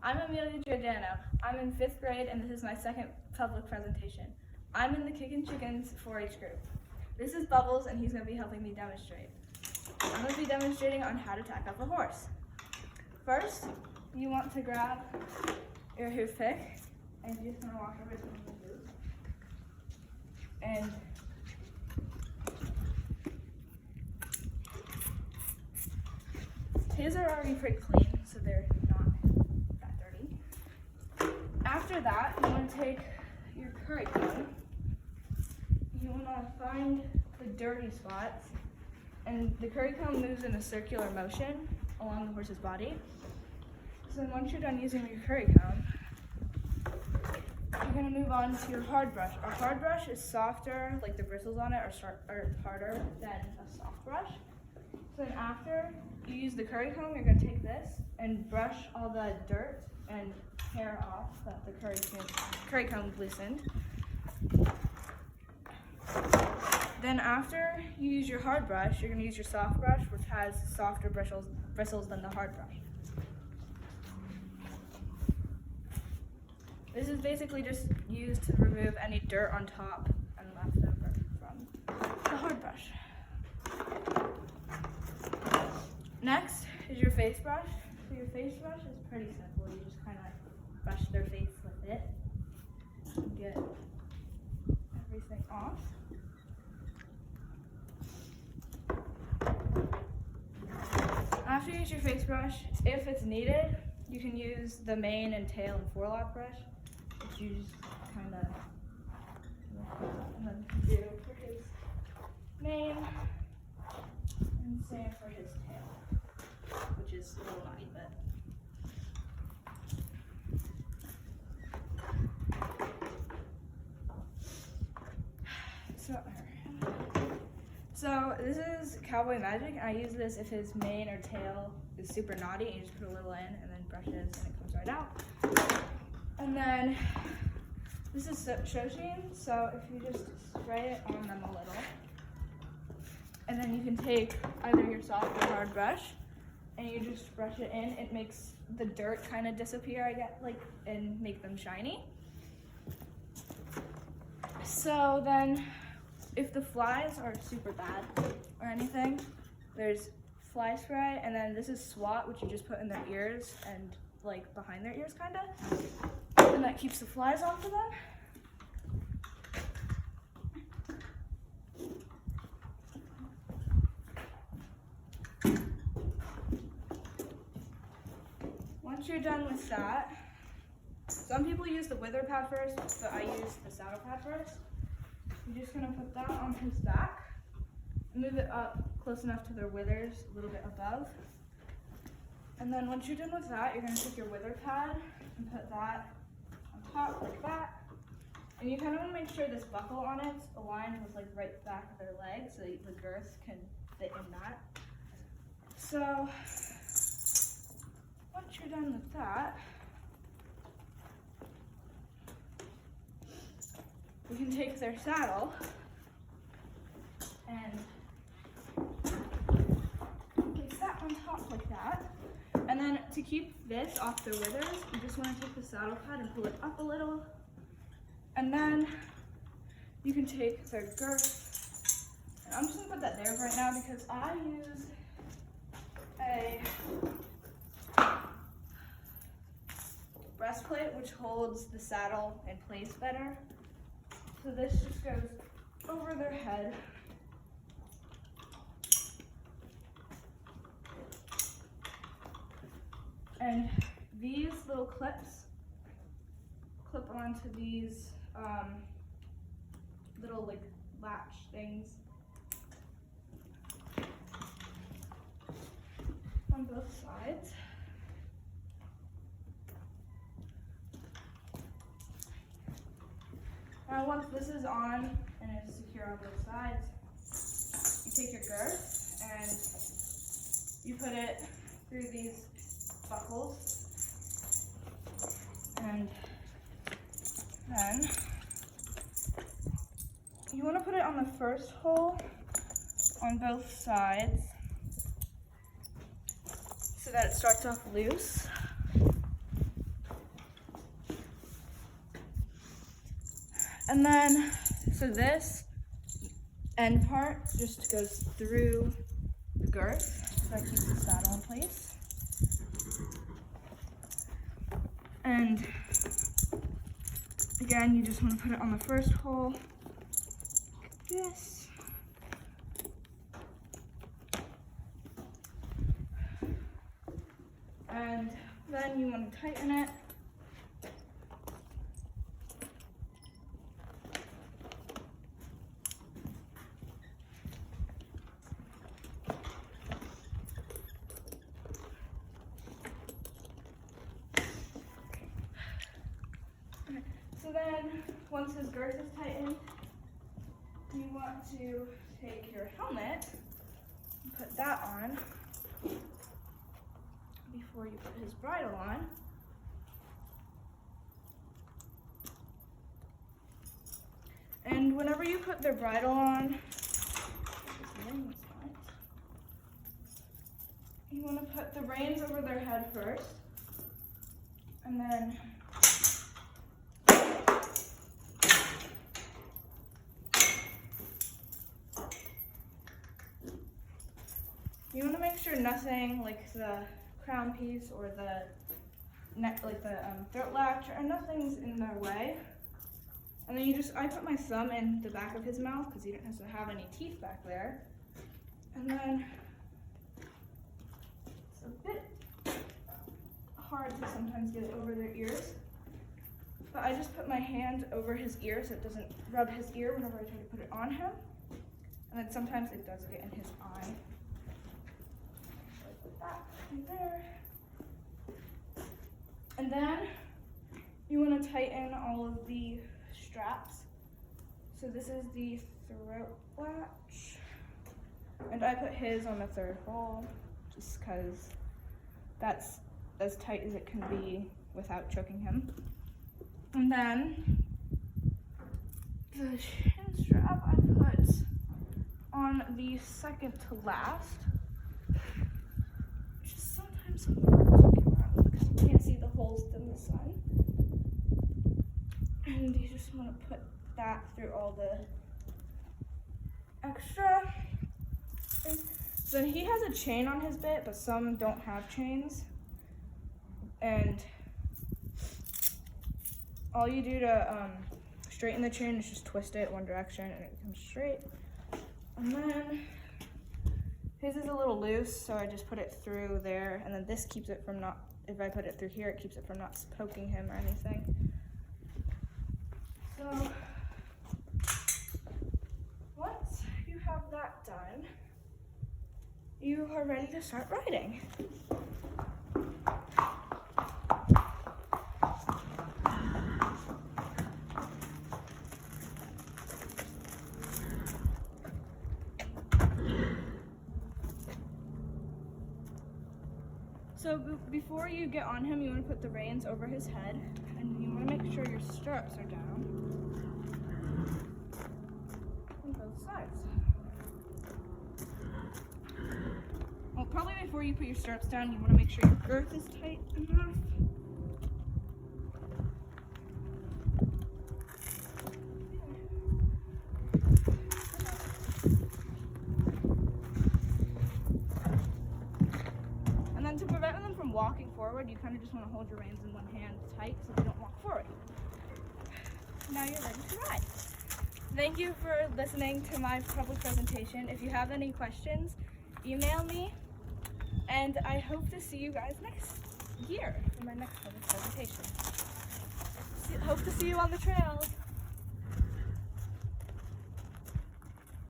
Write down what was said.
I'm Amelia Giordano. I'm in 5th grade and this is my second public presentation. I'm in the Kickin' Chickens 4-H group. This is Bubbles and he's going to be helping me demonstrate. I'm going to be demonstrating on how to tack up a horse. First, you want to grab your hoof pick and you're just going to walk over to the hoof. And his are already pretty clean, so they're not that dirty. After that, you want to take your curry comb. You want to find the dirty spots, and the curry comb moves in a circular motion along the horse's body. So then once you're done using your curry comb, you're going to move on to your hard brush. A hard brush is softer, like the bristles on it are harder than a soft brush. So then after you use the curry comb, you're going to take this and brush all the dirt and hair off that the curry comb loosened. Then after you use your hard brush, you're going to use your soft brush, which has softer bristles than the hard brush. This is basically just used to remove any dirt on top and left over from the hard brush. Next is your face brush. So your face brush is pretty simple. You just kind of brush their face with it and get everything off. After you use your face brush, if it's needed, you can use the mane and tail and forelock brush, which you just kind of do for his mane and same for his tail, which is a little naughty, but so this is Cowboy Magic. I use this if his mane or tail is super naughty, and you just put a little in and then brushes and it comes right out. And then this is Shoshin, so if you just spray it on them a little, and then you can take either your soft or hard brush and you just brush it in. It makes the dirt kind of disappear, and make them shiny. So then if the flies are super bad or anything, there's fly spray, and then this is swat, which you just put in their ears and behind their ears kind of, and that keeps the flies off of them. Once you're done with that, some people use the wither pad first, but I use the saddle pad first. You're just going to put that on his back, move it up close enough to their withers, a little bit above. And then once you're done with that, you're going to take your wither pad and put that on top like that. And you kind of want to make sure this buckle on it's aligned with right back of their leg so the girth can fit in that. So once you're done with that, you can take their saddle and place that on top like that. And then to keep this off their withers, you just want to take the saddle pad and pull it up a little. And then you can take their girth. And I'm just going to put that there right now because I use a breastplate which holds the saddle in place better. So this just goes over their head. And these little clips clip onto these little latch things on both sides. Now once this is on and it's secure on both sides, you take your girth and you put it through these buckles, and then you want to put it on the first hole on both sides so that it starts off loose. And then, so this end part just goes through the girth, so I keep the saddle in place. And again, you just want to put it on the first hole, like this. And then you want to tighten it. So then, once his girth is tightened, you want to take your helmet and put that on before you put his bridle on. And whenever you put their bridle on, you want to put the reins over their head first, and then you want to make sure nothing like the crown piece or the neck, like the throat latch, or nothing's in their way. And then I put my thumb in the back of his mouth because he doesn't have any teeth back there. And then it's a bit hard to sometimes get it over their ears. But I just put my hand over his ear so it doesn't rub his ear whenever I try to put it on him. And then sometimes it does get in his eye. That right there. And then you want to tighten all of the straps. So this is the throat latch, and I put his on the third hole just because that's as tight as it can be without choking him. And then the chin strap I put on the second to last. Because you can't see the holes in the sun. And you just want to put that through all the extra. So he has a chain on his bit, but some don't have chains. And all you do to straighten the chain is just twist it one direction and it comes straight. And then his is a little loose, so I just put it through there, and then this keeps it from not, if I put it through here, it keeps it from not poking him or anything. So, once you have that done, you are ready to start riding. So before you get on him, you want to put the reins over his head, and you want to make sure your stirrups are down on both sides. Well, probably before you put your stirrups down, you want to make sure your girth is tight enough. To prevent them from walking forward, you kind of just want to hold your reins in one hand tight so they don't walk forward. Now you're ready to ride. Thank you for listening to my public presentation. If you have any questions, email me, and I hope to see you guys next year for my next public presentation. Hope to see you on the trail.